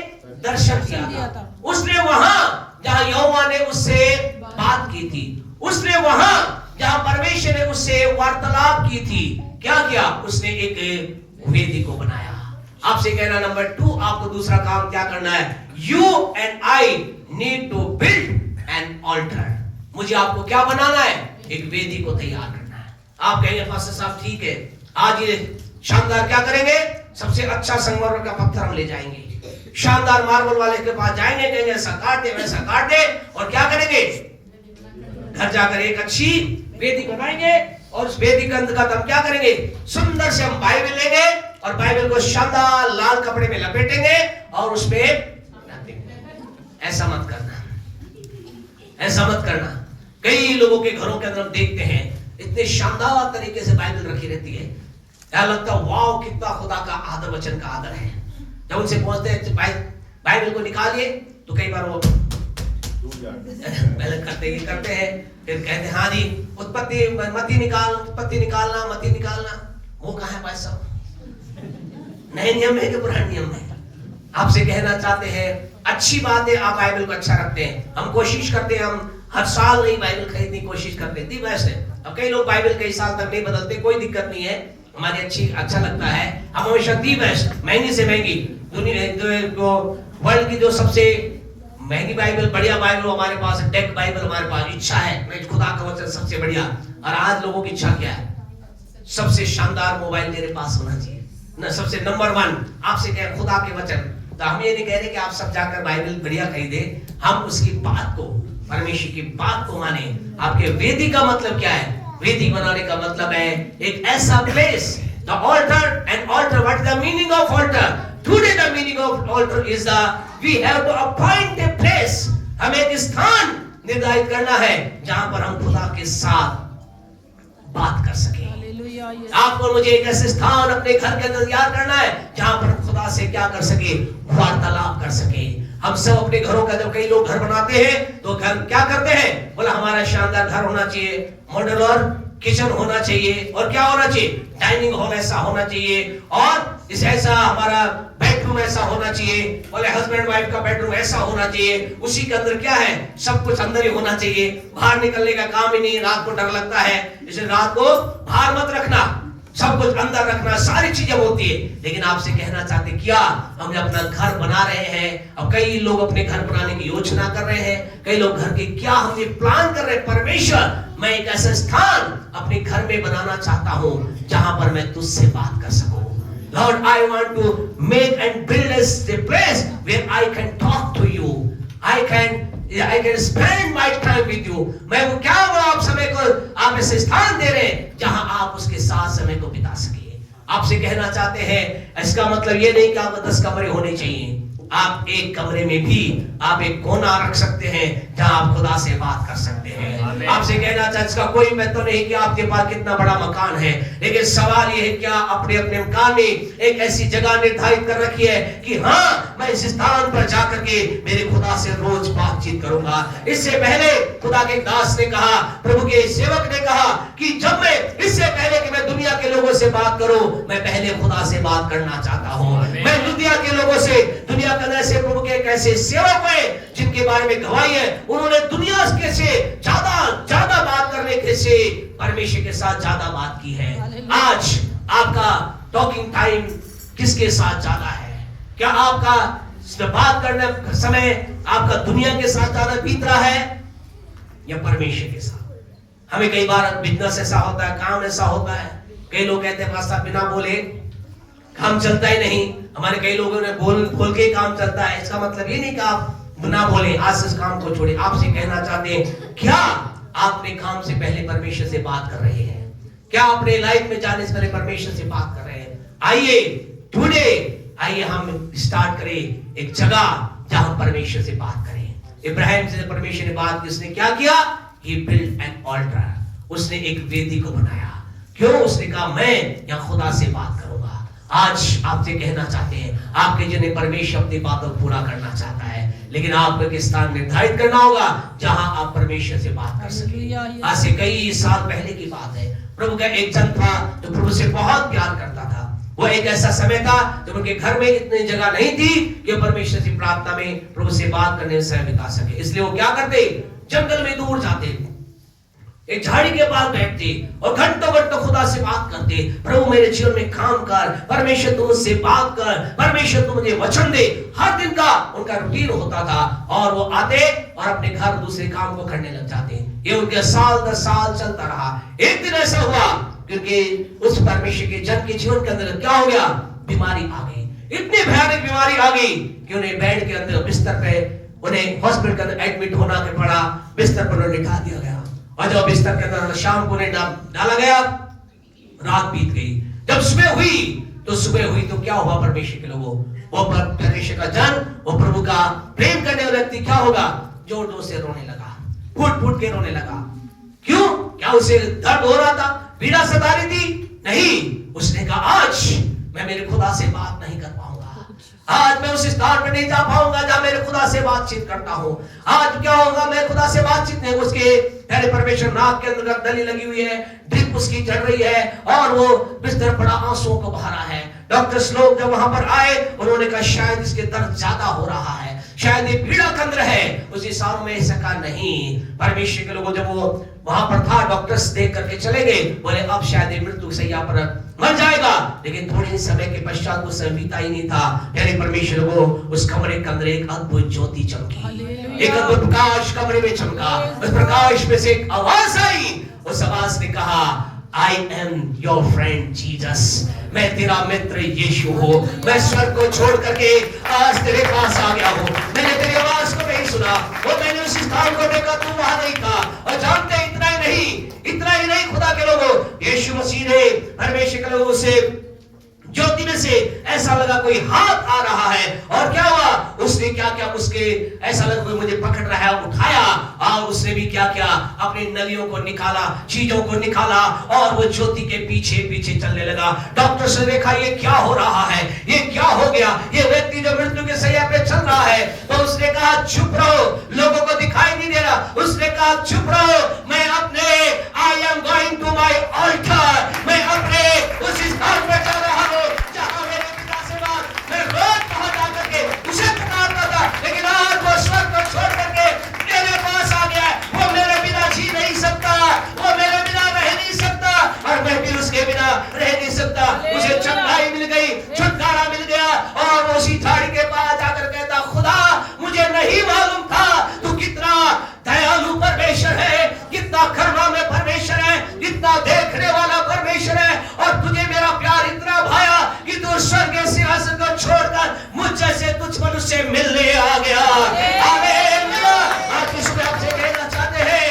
दर्शन दिया था, उसने वहां जहां यहोवा ने उससे बात की थी, उसने वहां जहां परमेश्वर ने उससे वार्तालाप की थी, क्या किया? उसने एक वेदी को बनाया। आपसे कहना नंबर 2, आपको दूसरा काम क्या करना है? You and I need to build an altar. मुझे आपको क्या बनाना है? एक वेदी को तैयार करना है। आप कहेंगे पास्टर साहब ठीक है, आज ये शानदार क्या करेंगे? सबसे अच्छा संगमरमर का पत्थर हम ले जाएंगे, शानदार मार्बल वाले के पास जाएंगे, कहेंगे ऐसा काट दे वैसा काट दे, और क्या करेंगे? घर जाकर एक अच्छी वेदी बनाएंगे, और उस वेदी के अंदर हम क्या करेंगे? सुंदर से हम बाइबल लेंगे और बाइबल को शानदार लाल कपड़े में लपेटेंगे और उसमें रख देंगे। ऐसा मत करना, ऐसा मत करना। कई लोगों के घरों के अंदर हम देखते हैं इतने शानदार तरीके से बाइबल रखी रहती है, क्या लगता है वाव कितना खुदा का आदर, वचन का आदर है। जब उनसे पूछते हैं बाइबल को निकालिए तो कई बार वो पहले करते हैं, फिर कहते हैं हाँ जी उत्पत्ति मती निकालना, मती निकालना। वो कहाँ है भाई साहब? नए नियम है कि पुराने नियम है? आपसे कहना चाहते हैं, अच्छी बात है आप बाइबल को अच्छा रखते हैं। हम कोशिश करते हैं, हम हर साल नई बाइबल खरीदने की कोशिश करते हैं, दी बेस्ट है। अब कई लोग बाइबल कई साल तक नहीं बदलते, कोई दिक्कत नहीं है, हमारी अच्छा लगता है। हम हमेशा दी बेस्ट, महंगी से महंगी, दुनिया वर्ल्ड की जो सबसे महंगी बाइबल, बढ़िया बाइबल हमारे पास है, टेक बाइबल हमारे पास। इच्छा है मैं खुदा का वचन सबसे बढ़िया। और आज लोगों की इच्छा क्या है? सबसे शानदार मोबाइल मेरे पास होना चाहिए ना, सबसे नंबर 1। आपसे कह खुदा के वचन। तो हम ये नहीं कह रहे कि आप सब जाकर बाइबल बढ़िया खरीदे, हम उसकी बात को, परमेश्वर की बात को माने। आपके वेदी का मतलब क्या है? वेदी बनाने का मतलब है एक ऐसा place, the altar. And altar, what is the meaning of altar? Today the meaning of altar is the we have to appoint a place. हमें एक स्थान निर्धारित करना है जहां पर हम खुदा के साथ बात कर सके। आपको मुझे एक ऐसे स्थान अपने घर के अंदर तैयार करना है जहां पर खुदा से क्या कर सके? वार्तालाप कर सके। हम सब अपने घरों का, जब कई लोग घर बनाते हैं तो घर क्या करते हैं? बोला हमारा शानदार घर होना चाहिए, मॉड्यूलर किचन होना चाहिए, और क्या होना चाहिए? डाइनिंग हॉल ऐसा होना चाहिए, और इस ऐसा हमारा बेडरूम ऐसा होना चाहिए, बोले हस्बैंड वाइफ का बेडरूम ऐसा होना चाहिए। उसी के अंदर क्या है? सब कुछ अंदर ही होना चाहिए, बाहर निकलने का काम ही नहीं। रात को डर लगता है, इसलिए रात को बाहर मत रखना, सब कुछ अंदर रखना, सारी चीजें होती है। लेकिन आपसे कहना चाहते, क्या हम अपना घर बना रहे हैं? अब कई लोग अपने घर बनाने की योजना कर रहे हैं, कई लोग घर के क्या हम ये प्लान कर रहे हैं। परमेश्वर, मैं एक ऐसा स्थान अपने घर में बनाना चाहता हूं जहां पर मैं तुझसे बात कर सकूं। Lord, I want to make and build a place where I can talk to you. I can spend my time with you. मैं वो क्या वो आप समय को आप ऐसे स्थान दे रहे हैं जहां आप उसके साथ समय को बिता सके। आपसे कहना चाहते हैं, इसका मतलब ये नहीं कि आपको 10 कमरे होने चाहिए। आप एक कमरे में भी आप एक कोना रख सकते हैं जहां आप खुदा से बात कर सकते हैं। आपसे कहना चाहते, इसका कोई महत्व नहीं कि आपके पास कितना बड़ा मकान है, लेकिन सवाल ये है क्या अपने अपने मकान में एक ऐसी जगह निर्धारित कर रखी है कि हाँ, मैं इस स्थान पर जाकर के मेरे खुदा से रोज बातचीत करूंगा। इससे पहले खुदा के दास ने कहा, प्रभु के सेवक ने कहा कि जब मैं इससे पहले कि मैं दुनिया के लोगों से बात करूं, मैं पहले खुदा से बात करना चाहता हूं। मैं दुनिया के लोगों से, दुनिया के अंदर से प्रभु के एक ऐसे सेवक हुए जिनके बारे में गवाही है, उन्होंने दुनिया के से ज्यादा बात करने के से परमेश्वर के साथ ज्यादा बात की है। आज आपका टॉकिंग टाइम किसके साथ ज्यादा है? क्या आपका बात करने का समय आपका दुनिया के साथ ज्यादा बीत रहा है या परमेश्वर के साथ? हमें कई बार बिजनेस ऐसा होता है, काम ऐसा होता है, कई लोग कहते हैं पास्टर बिना बोले काम चलता ही नहीं। हमारे कई लोगों ने बोल के काम चलता है। इसका मतलब ये नहीं कि आप बिना बोले आज इस काम को छोड़े। आपसे कहना चाहते हैं, क्या आप अपने काम से पहले परमेश्वर से बात कर रहे हैं? क्या अपने लाइफ में जाने से पहले परमेश्वर से बात कर रहे हैं? आइए टुडे, आइए हम स्टार्ट करें एक जगह जहां परमेश्वर से बात करें। इब्राहिम से परमेश्वर ने बात की, उसने क्या किया? He built an altar. उसने एक वेदी को बनाया। क्यों? उसने कहा मैं यहाँ खुदा से बात करूंगा। आज आपसे कहना चाहते हैं, आपके जिन्हें परमेश्वर अपनी बातों को पूरा करना चाहता है, लेकिन आपको एक स्थान निर्धारित करना होगा जहां आप परमेश्वर से बात कर सकें। आज से कई साल पहले की बात है, प्रभु का एक जन था जो प्रभु से बहुत प्यार करता था। वो एक ऐसा समय था जब उनके घर में इतनी जगह नहीं थी कि परमेश्वर से प्रार्थना में, प्रभु से बात करने में समय बिता सके। इसलिए वो क्या करते? जंगल में दूर जाते, एक झाड़ी के पास बैठते और घंटों घंटों खुदा से बात करते, प्रभु मेरे जीवन में काम कर, परमेश्वर तू मुझसे बात कर, परमेश्वर तू मुझे वचन दे। हर दिन का उनका रूटीन होता था और वो आते और अपने घर दूसरे काम को करने लग जाते। ये उनके साल दर साल चलता रहा। एक दिन ऐसा हुआ क्योंकि उस परमेश्वर के जन के जीवन के अंदर क्या हो गया? बीमारी आ गई। इतनी भयानक बीमारी आ गई कि उन्हें बेड के अंदर, बिस्तर पे, उन्हें हॉस्पिटल के अंदर एडमिट होना पड़ा। बिस्तर पर उन्हें लिटा दिया गया और जब बिस्तर के अंदर शाम को डाला गया, रात बीत गई। जब सुबह हुई तो क्या हुआ? परमेश्वर के लोगों, वो परमेश्वर का जन, वो प्रभु का प्रेम करने वाला व्यक्ति क्या होगा? जोर जोर से रोने लगा, फूट फूट के रोने लगा। क्यों? क्या उसे दर्द हो रहा था? पीड़ा सता रही थी? नहीं। उसने कहा आज मैं मेरे खुदा से बात नहीं कर पाऊंगा, आज मैं उस स्थान पर नहीं जा पाऊंगा जहां मेरे खुदा से बातचीत करता हूं। आज क्या होगा? मैं खुदा से बातचीत नहीं। उसके पहले परमेश्वर नाक के अंदर दली लगी हुई है, ड्रिप ड्रिप उसकी चढ़ रही है और वो बिस्तर पड़ा आंसुओं को बहा रहा है। डॉक्टर्स लोग जब वहां पर आए उन्होंने कहा शायद इसके दर्द ज्यादा हो रहा है, शायद ये पीड़ा केंद्र है। उसी साल में ऐसा कहा नहीं। परमेश्वर के लोगों जब वो वहां पर था, डॉक्टर्स देख करके चले गए, बोले अब शायद ये मृत्यु सैया पर मर जाएगा। लेकिन थोड़े समय के पश्चात वो समय बीता ही नहीं था, यानी परमेश्वर को उस कमरे के अंदर एक अद्भुत ज्योति चमकी, एक अद्भुत प्रकाश कमरे में चमका। उस प्रकाश में से एक आवाज आई, उस आवाज ने कहा I am your friend Jesus, मैं तेरा मित्र यीशु हूँ। मैं स्वर्ग को छोड़ करके आज तेरे पास आ गया हूँ। मैंने तेरी आवाज को नहीं सुना, वो मैंने उस स्थान को देखा, तू वहां नहीं था। और जानते इतना ही नहीं खुदा के लोगों, यीशु मसीह ने परमेश्वर के लोगों से ज्योति में से ऐसा लगा कोई हाथ आ रहा है। और क्या हुआ, उसने क्या क्या, उसके ऐसा लगा कोई मुझे पकड़ रहा है, उठाया और उसने भी क्या क्या अपनी नलियों को निकाला, चीजों को निकाला और वो ज्योति के पीछे पीछे चलने लगा। डॉक्टर से देखा ये क्या हो रहा है, ये क्या हो गया, ये व्यक्ति जो मृत्यु के शैया पे चल रहा है। तो उसने कहा चुप रहो, लोगों को दिखाई नहीं दे रहा। उसने कहा चुप रहो, मैं अपने I am going to my altar, मैं अपने उस स्थान पे चल रहा हूँ जहां मेरे पिता से बात मैं रोज वहां जाकर के उसे पुकारता था। लेकिन आज वो स्वर्ग को छोड़ करके मेरे पास आ गया। वो मेरे बिना जी नहीं सकता, वो मेरे बिना रह नहीं सकता और मैं भी उसके बिना रह नहीं सकता। मुझे चंगाई मिल गई, छुटकारा मिल गया। और वो उसी झाड़ी के पास जाकर कहता, खुदा मुझे नहीं मालूम था तू कितना दयालु परमेश्वर है, कितना करुणा में परमेश्वर है, कितना देखने वाला परमेश्वर है। और तुझे मेरा प्यार इतना भाया कि तू स्वर्ग के सिंहासन को छोड़कर मुझ जैसे तुझ मनुष्य मिलने आ गया। हालेलुया। आज इस बात से कहना चाहते हैं,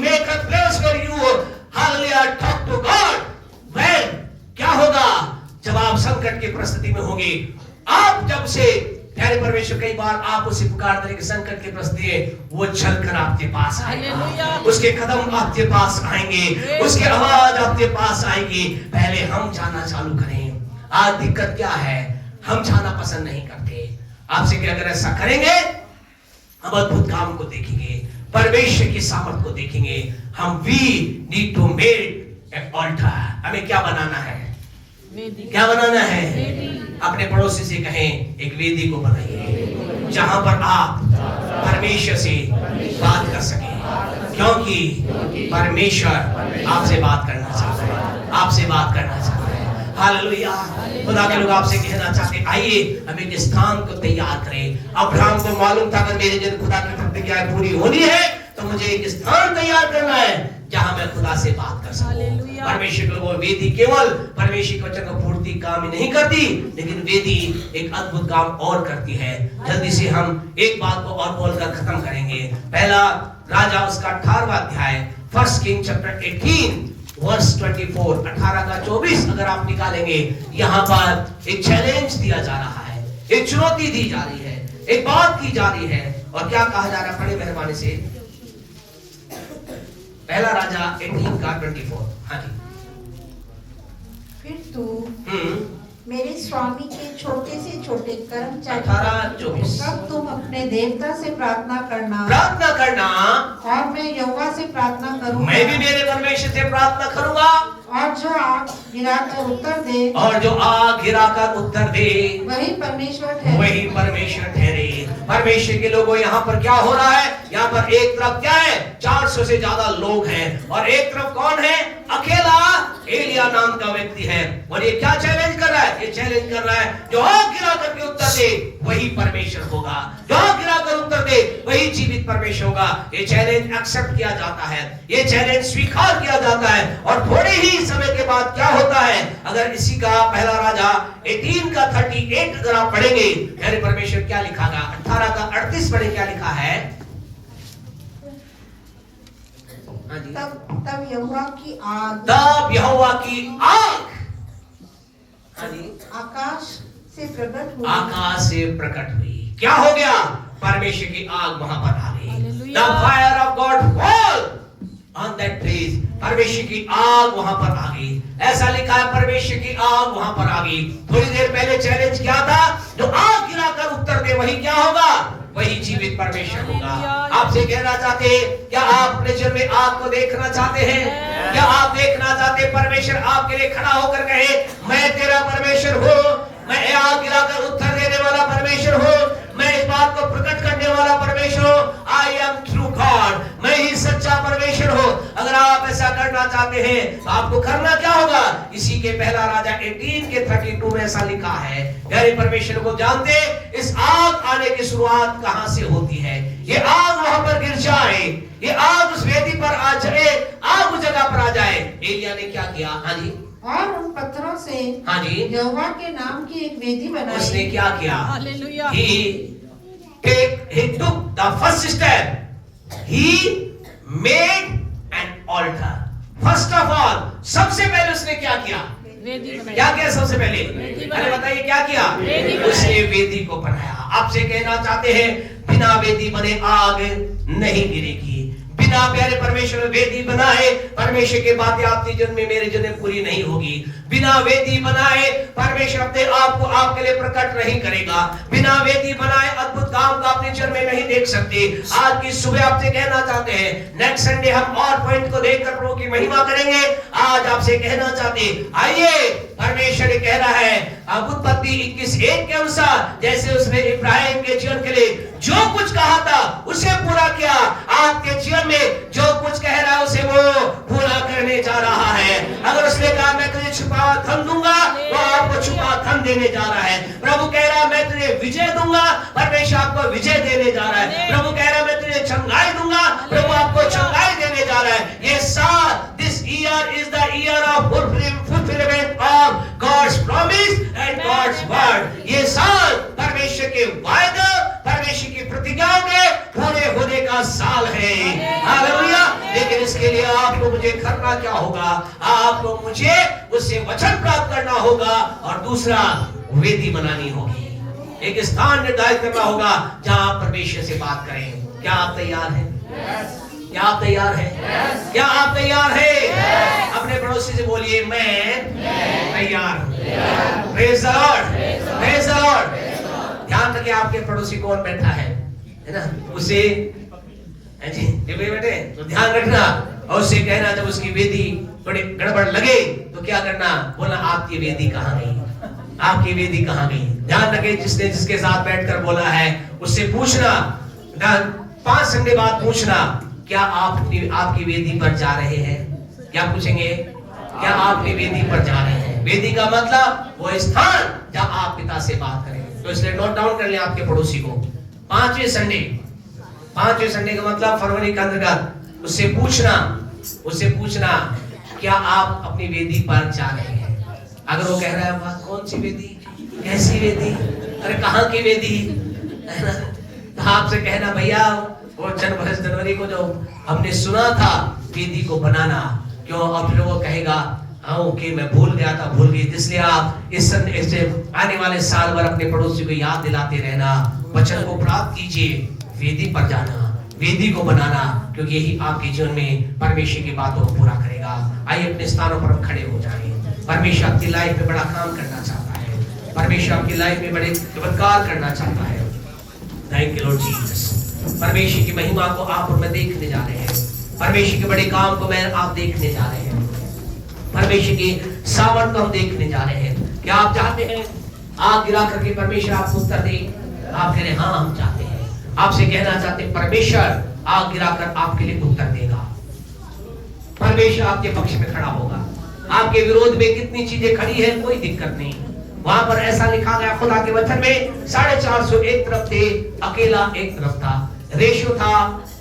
make a place for you, hallelujah, talk to God. Well क्या होगा जब आप संकट की परिस्थिति में होंगे, आप जब से प्यारे परमेश्वर कई बार आप उसे पुकारते हैं कि संकट की परिस्थिति है, वो चलकर आपके पास आएगा, उसके कदम आपके पास आएंगे, उसकी आवाज आपके पास आएगी। पहले हम जाना चालू करें। आज दिक्कत क्या है, हम जाना पसंद नहीं करते। आपसे कि अगर ऐसा करेंगे हम अद्भुत काम को देखेंगे, परमेश्वर की सामर्थ को देखेंगे। हम we need to make a altar. हमें क्या बनाना है, क्या बनाना है? अपने पड़ोसी से कहें एक वेदी को बनाइए जहां पर आप परमेश्वर से बात कर सकें, क्योंकि परमेश्वर आपसे बात करना चाहता है, आपसे बात करना चाहता है। हालेलुया। खुदा के लोग आपसे कहना चाहते हैं, आइए हम एक स्थान को तैयार करें। अब्राहम को मालूम था कि मेरे जन खुदा की प्रतिज्ञा पूरी होनी है तो मुझे एक स्थान तैयार करना है जहां मैं खुदा से बात कर सकूं। परमेश्वर के लोगों, वेदी केवल परमेश्वर के वचन को पूर्ति काम ही नहीं करती, लेकिन वेदी एक अद्भुत काम और करती है। जल्दी से हम एक बात को और बोलकर खत्म करेंगे। पहला राजा उसका 18वां अध्याय, 1 किंग चैप्टर 18 वर्स 24, 18 का 24 अगर आप निकालेंगे, यहाँ पर एक चैलेंज दिया जा रहा है, एक चुनौती दी जा रही है, एक बात की जा रही है। और क्या कहा जा रहा है, बड़े मेहरबानी से पहला राजा 18 का 24। हाँ जी। फिर तू मेरे स्वामी के छोटे से छोटे कर्मचारी 18-24 तब तुम अपने देवता से प्रार्थना करना और मैं यहोवा से प्रार्थना करूंगा। मैं भी मेरे परमेश्वर से प्रार्थना करूंगा और जो आग गिराकर उत्तर दे, वही परमेश्वर ठहरे। वही परमेश्वर ठहरे। परमेश्वर के लोगों, यहाँ पर क्या हो रहा है? यहाँ पर एक तरफ क्या है, 400 से ज्यादा लोग हैं और एक तरफ कौन है? अकेला एलिया नाम का व्यक्ति है। और ये क्या चैलेंज कर रहा है? ये चैलेंज कर रहा है जो आग गिरा करके उत्तर दे वही परमेश्वर होगा, जो आग गिरा कर उत्तर दे वही जीवित परमेश्वर होगा। ये चैलेंज एक्सेप्ट किया जाता है, ये चैलेंज स्वीकार किया जाता है। और थोड़े ही समय के बाद क्या होता है, अगर इसी का पहला राजा 18 का 38 अगर आप पढ़ेंगे, यानी परमेश्वर क्या लिखा था, 18 का 38 पढ़े, क्या लिखा है? तब यहोवा की आग, आकाश से प्रकट हुई। क्या हो गया? परमेश्वर की आग वहां पर आ गई। The fire of God fall on that place। परमेश्वर की आग वहां पर आ गई। ऐसा लिखा है, परमेश्वर की आग वहां पर आ गई। थोड़ी देर पहले चैलेंज क्या था? जो आग गिराकर उत्तर दे वही क्या होगा? वही जीवित परमेश्वर होगा। आपसे कहना चाहते हैं, क्या आप अपने जीवन में आग को देखना चाहते हैं? क्या आप देखना चाहते परमेश्वर आपके लिए खड़ा होकर कहे मैं तेरा परमेश्वर हूँ, मैं आग गिराकर उत्तर देने वाला परमेश्वर हूँ, मैं इस बात को प्रकट करने वाला परमेश्वर हूँ, आई एम ट्रू गॉड, मैं ही सच्चा परमेश्वर हूँ। अगर आप ऐसा करना चाहते हैं तो आपको करना क्या होगा? इसी के पहला राजा 18 के 32 में ऐसा लिखा है, प्यारे परमेश्वर को जानते इस आग आने की शुरुआत कहां से होती है? ये आग वहां पर गिर जाए, ये आग उस वेदी पर आ जाए, आग उस जगह पर आ जाए। एलिया ने क्या किया? हाँ जी, और उन पत्थरों से हाँ जी, यहोवा के नाम की एक वेदी बनाई। उसने क्या किया? Hallelujah. He took the first step. He made an altar. First of all, सबसे पहले उसने क्या किया? क्या किया सबसे पहले? अरे बताइए क्या किया? उसने वेदी को बनाया। आपसे कहना चाहते हैं बिना वेदी बने आग नहीं गिरेगी। बिना प्यारे परमेश्वर वेदी बनाए परमेश्वर की बातें आपके जन्म में मेरे जन्म में पूरी नहीं होगी। बिना वेदी बनाए परमेश्वर अपने आप को आपके लिए प्रकट नहीं करेगा। बिना वेदी बनाए अद्भुत काम का अपने जन्म में नहीं देख सकते। आज की सुबह आपसे कहना चाहते हैं, नेक्स्ट संडे हम और पॉइंट को देखकर प्रभु की महिमा करेंगे। आज आपसे कहना चाहते आइए, परमेश्वर कह रहा है उत्पत्ति 21:1 के अनुसार जैसे उसने इब्राहिम के जीवन के लिए जो कुछ कहा था उसे पूरा किया, आपके जीवन में जो कुछ कह रहा है उसे वो पूरा करने जा रहा है। अगर उसने कहा मैं तुझे छुपा धन दूंगा तो आपको छुपा धन देने जा रहा है। प्रभु कह रहा है मैं तुझे विजय दूंगा, परमेश्वर आपको विजय देने जा रहा है। प्रभु कह रहा है मैं तुझे चंगाई दूंगा, प्रभु आपको चंगाई देने जा रहा है। ये साल, this year is the year of fulfilment of God's promise and God's word. ये साल परमेश्वर के वायदे, परमेश्वर की प्रतिज्ञाओं के पूरे होने का साल है। हालेलुया। लेकिन इसके लिए आपको मुझे करना क्या होगा? आपको मुझे उससे वचन प्राप्त करना होगा और दूसरा वेदी बनानी होगी, एक स्थान निर्धारित करना होगा जहां आप परमेश्वर से बात करें। क्या आप तैयार हैं? क्या आप तैयार हैं? क्या आप तैयार हैं? अपने पड़ोसी से बोलिए मैं तैयार हूं। Praise the Lord, praise the Lord. ध्यान रखिए आपके पड़ोसी कौन बैठा है ना, उसे जी बेटे तो ध्यान रखना और उससे कहना जब उसकी वेदी थोड़ी गड़बड़ लगे तो क्या करना? बोला आपकी वेदी कहाँ गई? आपकी वेदी कहाँ गई? ध्यान रखे जिसने जिसके साथ बैठकर बोला है उससे पूछना, 5 संडे बाद पूछना क्या आप आपकी वेदी पर जा रहे हैं? क्या पूछेंगे? क्या आप अपनी वेदी पर जा रहे हैं? वेदी का मतलब वो स्थान जहां आप पिता से बात करें। तो इसलिए नोट डाउन कर लें आपके पड़ोसी को। 5वें संडे का मतलब फरवरी का अंतर्गत उससे पूछना क्या आप अपनी वेदी पर जा रहे हैं? अगर वो कह रहा है कौन सी वेदी, कैसी वेदी, अरे कहाँ की वेदी, तो आपसे कहना भैया वो जनवरी को जो हमने सुना था वेदी को बनाना, क्यों? और फिर वो कहेगा हाँ ओके मैं भूल गई। इसलिए आप इस आने वाले साल भर अपने पड़ोसी को याद दिलाते रहना, वचन को प्राप्त कीजिए, वेदी पर जाना, वेदी को बनाना, क्योंकि यही आपके जीवन में परमेश्वर की बातों को पूरा करेगा। आइए अपने स्थानों पर हम खड़े हो जाएं। परमेश्वर आपकी लाइफ में बड़ा काम करना चाहता है, परमेश्वर आपकी लाइफ में बड़े चमत्कार करना चाहता है। Thank you Lord Jesus. परमेश्वर की महिमा को आप और मैं देखने जा रहे हैं, परमेश्वर के बड़े काम को मैं आप देखने जा रहे हैं, परमेश्वर की सामर्थ को हम देखने जा रहे हैं। क्या आप चाहते हैं आग गिरा करके परमेश्वर आपको उत्तर दे? आप कह रहे हाँ हम चाहते हैं। आपसे कहना चाहते हैं परमेश्वर आग गिराकर आपके लिए उत्तर देगा, परमेश्वर आपके पक्ष में खड़ा होगा। आपके विरोध में कितनी चीजें खड़ी है कोई दिक्कत नहीं। वहां पर ऐसा लिखा गया खुदा के वचन में 450 एक तरफ थे, अकेला एक तरफ था। रेशो था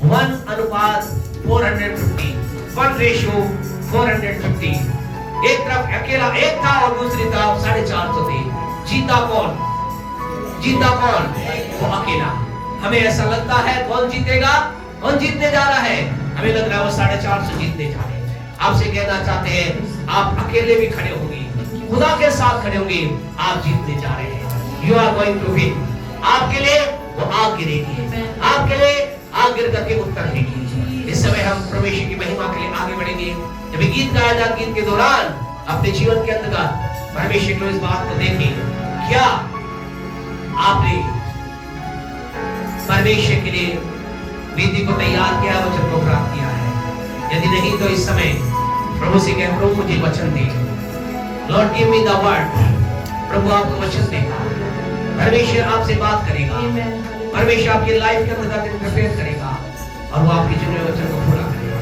1:450, 1:450। एक तरफ अकेला एक था और दूसरी तरफ 450 थे। जीता कौन? वो अकेला। हमें ऐसा लगता है कौन जीतेगा? कौन जीतने जा रहा है? हमें लग रहा है वो 450 जीतने जा रहे हैं। आपसे कहना चाहते हैं आप अकेले भी खड़े होंगे, खुदा के साथ खड़े होंगे, आप जीतने जा रहे हैं। You are going to win. आपके लिए वो आग गिरेगी, आपके लिए आग गिर करके उत्तर देगी। इस समय हम परमेश्वर की महिमा के लिए आगे बढ़ेंगे। जब गीत गाया जाता, गीत के दौरान अपने जीवन के अंतर्गत परमेश्वर को इस बात को देखें, क्या आपने परमेश्वर के लिए वेदी को तैयार किया, वचन को प्राप्त किया है? यदि नहीं तो इस समय प्रभु से कह, प्रभु मुझे वचन दे, lord give me the word. प्रभु आपको वचन देगा, परमेश्वर आपसे बात करेगा, परमेश्वर आपकी लाइफ के अंदर दिन प्रिपेयर करेगा और वो आपकी चुने हुए वचन को पूरा करेगा।